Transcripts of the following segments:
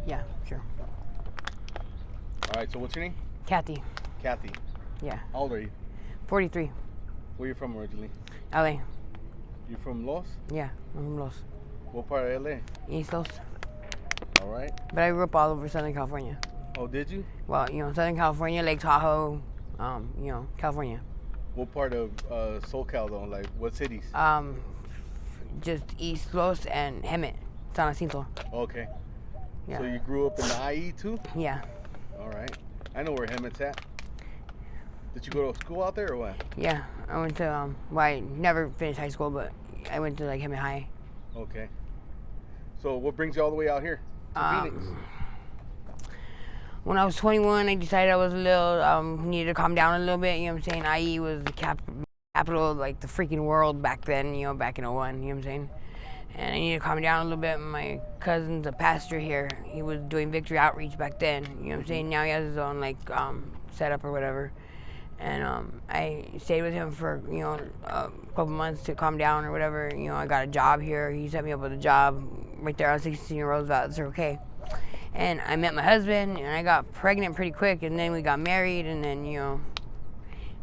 Yeah, sure. All right, so what's your name? Kathy. Kathy. Yeah. How old are you? 43. Where are you from originally? LA. You from Los? Yeah, I'm from Los. What part of LA? East Los. All right. But I grew up all over Southern California. Oh, did you? Well, Southern California, Lake Tahoe, California. What part of SoCal though? Like what cities? Just East Los and Hemet, San Jacinto. Okay. Yeah. So you grew up in the IE too? Yeah. All right. I know where Hemet's at. Did you go to school out there or what? Yeah, I went to, I never finished high school, but I went to, Hemet High. Okay. So what brings you all the way out here to Phoenix? When I was 21, I decided I was a little, needed to calm down a little bit, you know what I'm saying? IE was the capital of, the freaking world back then, back in '01, you know what I'm saying? And I needed to calm down a little bit. My cousin's a pastor here. He was doing Victory Outreach back then, you know what I'm saying? Now he has his own, setup or whatever. And I stayed with him for, a couple months to calm down or whatever. I got a job here. He set me up with a job right there on 16 Roosevelt. It's okay. And I met my husband, and I got pregnant pretty quick, and then we got married, and then,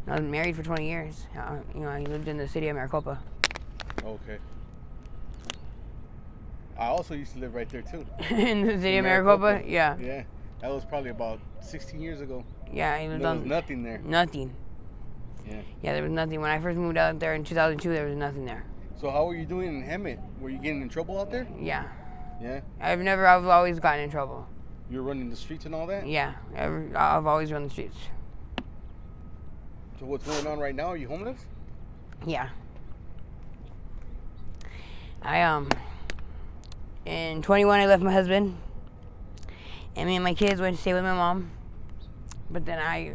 I was married for 20 years. I lived in the city of Maricopa. Okay. I also used to live right there too. In the city of Maricopa? Yeah. Yeah. That was probably about 16 years ago. Yeah, I lived there was nothing there. Nothing. Yeah. Yeah, there was nothing. When I first moved out there in 2002, there was nothing there. So how were you doing in Hemet? Were you getting in trouble out there? Yeah. Yeah? I've always gotten in trouble. You were running the streets and all that? Yeah, I've always run the streets. So what's going on right now? Are you homeless? Yeah. In 21, I left my husband, and me and my kids went to stay with my mom. But then I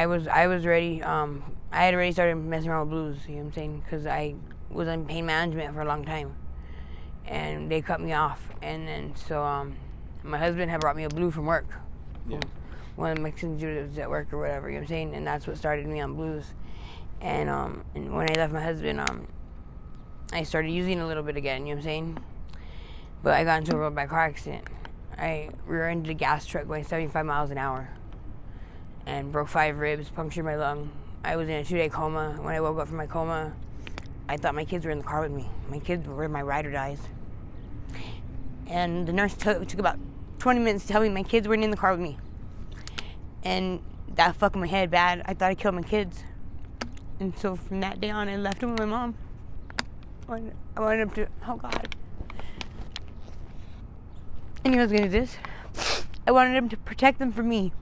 was ready. I had already started messing around with blues, you know what I'm saying? Because I was in pain management for a long time. And they cut me off. And then, so, my husband had brought me a blue from work. Yeah. One of the Mexican Jews at work or whatever, you know what I'm saying? And that's what started me on blues. And when I left my husband, I started using a little bit again, you know what I'm saying? But I got into a real bad car accident. I rear-ended a gas truck going 75 miles an hour and broke 5 ribs, punctured my lung. I was in a 2-day coma. When I woke up from my coma, I thought my kids were in the car with me. My kids were my ride or dies. And the nurse took about 20 minutes to tell me my kids weren't in the car with me. And that fucked my head bad. I thought I killed my kids. And so from that day on, I left them with my mom. I wanted them to, oh God. And you know what's gonna do this? I wanted him to protect them from me.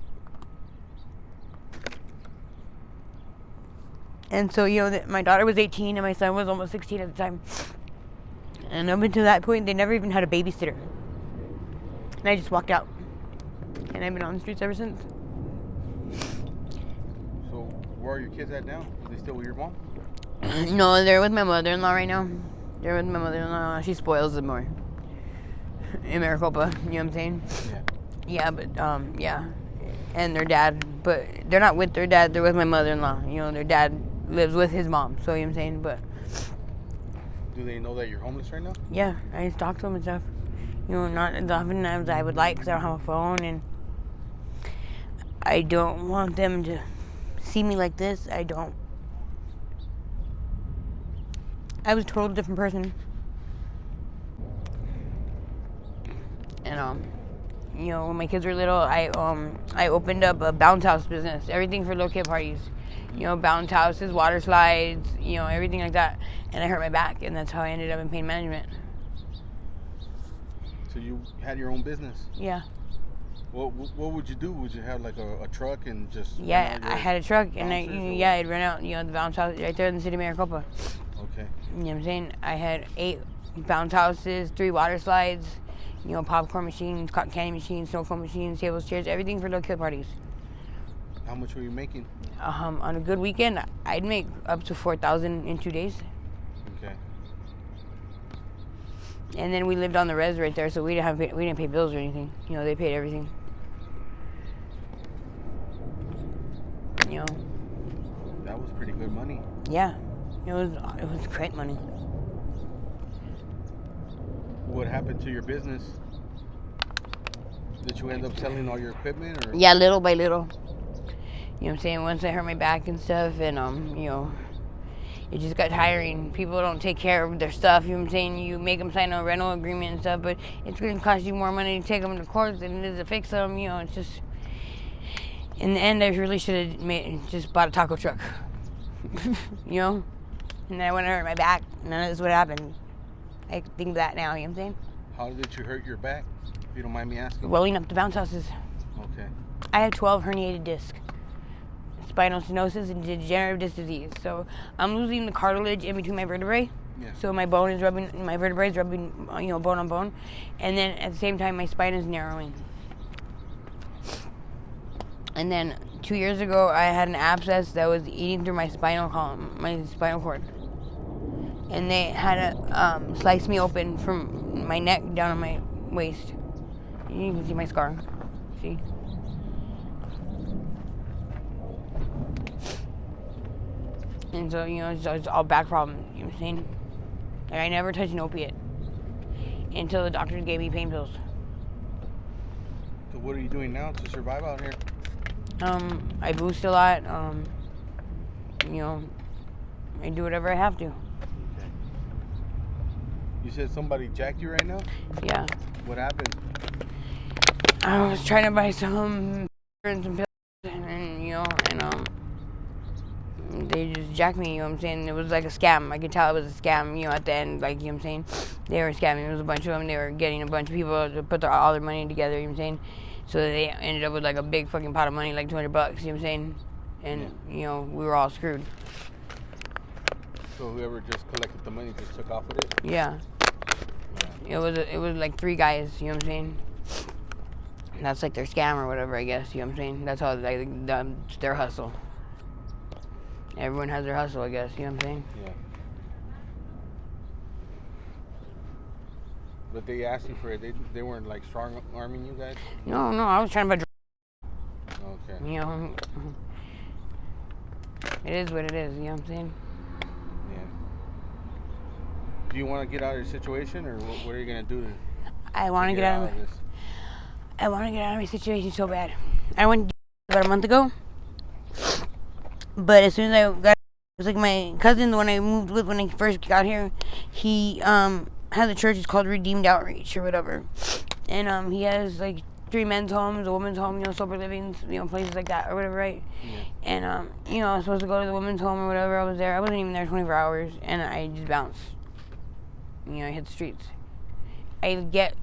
And so, my daughter was 18 and my son was almost 16 at the time. And up until that point, they never even had a babysitter. And I just walked out. And I've been on the streets ever since. So where are your kids at now? Are they still with your mom? No, they're with my mother-in-law right now. They're with my mother-in-law. She spoils them more. In Maricopa, you know what I'm saying? Yeah. Yeah, but, yeah. And their dad, but they're not with their dad, they're with my mother-in-law. Their dad lives with his mom, so you know what I'm saying? But do they know that you're homeless right now? yeah, I just talk to them and stuff. Not as often as I would like because I don't have a phone, and I don't want them to see me like this. I was a total different person. And, when my kids were little, I opened up a bounce house business, everything for little kid parties. Bounce houses, water slides, everything like that. And I hurt my back, and that's how I ended up in pain management. So you had your own business? Yeah. What would you do? Would you have a truck and just? Yeah, I had a truck, and I'd rent out the bounce house right there in the city of Maricopa. Okay. You know what I'm saying? I had 8 bounce houses, 3 water slides, popcorn machines, cotton candy machines, snow cone machines, tables, chairs, everything for little kid parties. How much were you making? On a good weekend, I'd make up to $4,000 in 2 days. Okay. And then we lived on the res right there, so we didn't pay bills or anything. They paid everything. That was pretty good money. Yeah, it was great money. what happened to your business? Did you end up selling all your equipment, or? Yeah, little by little. You know what I'm saying? Once I hurt my back and stuff, and it just got tiring. People don't take care of their stuff. You know what I'm saying? You make them sign a rental agreement and stuff, but it's going to cost you more money to take them to court than it is to fix them. It's just. In the end, I really should have just bought a taco truck. And then I went and hurt my back. None of this would happen. I think of that now. You know what I'm saying? How did you hurt your back? If you don't mind me asking. Rolling up the bounce houses. Okay. I have 12 herniated discs, spinal stenosis, and degenerative disc disease. So I'm losing the cartilage in between my vertebrae. Yeah. So my vertebrae is rubbing, bone on bone, and then at the same time my spine is narrowing. And then 2 years ago, I had an abscess that was eating through my spinal cord, and they had to slice me open from my neck down on my waist. You can see my scar. See? And so, it's all back problems. You know what I'm saying? Like, I never touched an opiate until the doctors gave me pain pills. So what are you doing now to survive out here? I boost a lot. I do whatever I have to. Okay. You said somebody jacked you right now? Yeah. What happened? I was trying to buy some pills, and they just jacked me, you know what I'm saying? It was like a scam. I could tell it was a scam, at the end, like, you know what I'm saying? They were scamming. It was a bunch of them. They were getting a bunch of people to put all their money together, you know what I'm saying? So they ended up with like a big fucking pot of money, like $200, you know what I'm saying? And, we were all screwed. So whoever just collected the money just took off with it? Yeah. It was like 3 guys, you know what I'm saying? That's like their scam or whatever, I guess, you know what I'm saying? That's how their hustle. Everyone has their hustle, I guess, you know what I'm saying? Yeah. But they asked you for it. They weren't like strong arming you guys? No, I was trying to buy okay. It is what it is, you know what I'm saying? Yeah. Do you want to get out of your situation, or what are you going to do I want to get out of this? I want to get out of my situation so bad. I went about a month ago, but as soon as I got, it was like my cousin, the one I moved with when I first got here, he has a church. It's called Redeemed Outreach or whatever, and he has like 3 men's homes, a women's home, sober livings, places like that or whatever, right? Yeah. And I was supposed to go to the women's home or whatever. I was there. I wasn't even there 24 hours, and I just bounced. I hit the streets. I get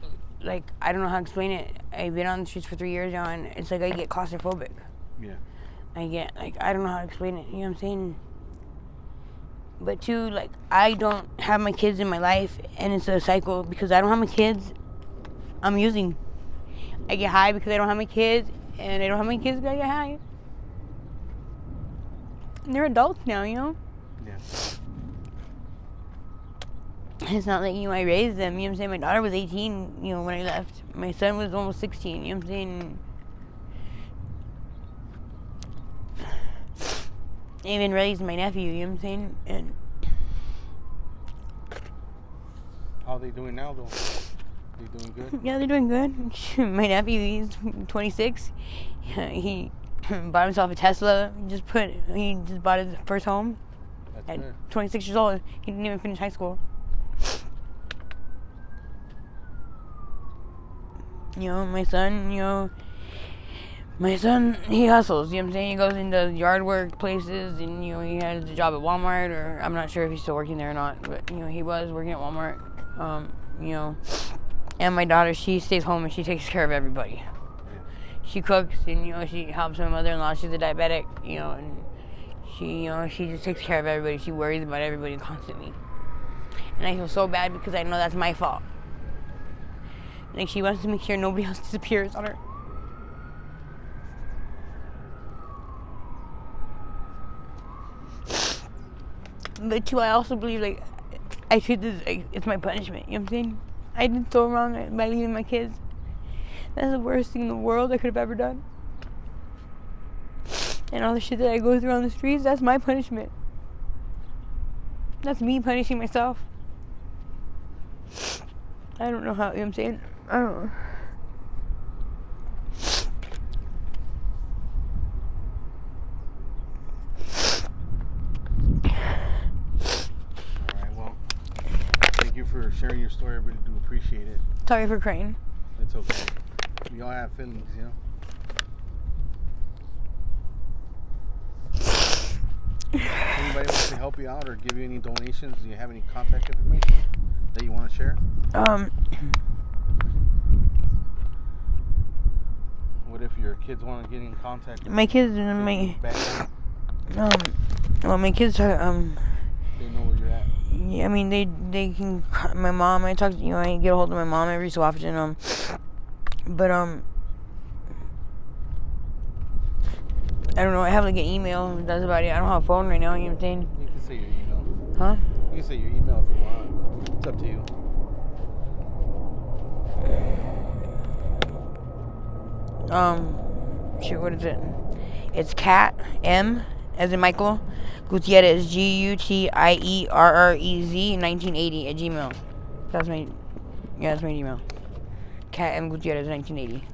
like, I don't know how to explain it. I've been on the streets for 3 years now, and it's like I get claustrophobic. Yeah. I get like, I don't know how to explain it. You know what I'm saying? But too, like, I don't have my kids in my life, and it's a cycle because I don't have my kids. I'm using. I get high because I don't have my kids, and I don't have my kids because I get high. And they're adults now, Yeah. It's not like, I raised them, you know what I'm saying? My daughter was 18, when I left. My son was almost 16, you know what I'm saying? I even raised my nephew, you know what I'm saying? And how are they doing now, though? They doing good? Yeah, they're doing good. My nephew, he's 26. He bought himself a Tesla. He just bought his first home. That's at good. 26 years old. He didn't even finish high school. My son, he hustles, you know what I'm saying? He goes into yard work places, and, he has a job at Walmart, or I'm not sure if he's still working there or not, but, he was working at Walmart, and my daughter, she stays home and she takes care of everybody. She cooks, and, she helps my mother-in-law. She's a diabetic, and she just takes care of everybody. She worries about everybody constantly. And I feel so bad because I know that's my fault. Like, she wants to make sure nobody else disappears on her. But too, I also believe, like, I treat this like it's my punishment, you know what I'm saying? I did so wrong by leaving my kids. That's the worst thing in the world I could have ever done. And all the shit that I go through on the streets, that's my punishment. That's me punishing myself. I don't know how, you know what I'm saying? I don't know. All right. Well, thank you for sharing your story. I really do appreciate it. Sorry for crying. It's okay. We all have feelings, you know. If anybody wants to help you out or give you any donations, do you have any contact information that you want to share? What if your kids want to get in contact with My kids you? and my Back well, my kids are they know where you're at. yeah, I mean they can my mom. I talk to I get a hold of my mom every so often. But I don't know. I have like an email. That's about it. I don't have a phone right now. You know what I'm saying? You can say your email. Huh? You can say your email if you want. It's up to you. Shoot, what is it? It's Cat M as in Michael Gutierrez Gutierrez 1980 at Gmail. That's my email. Cat M Gutierrez 1980.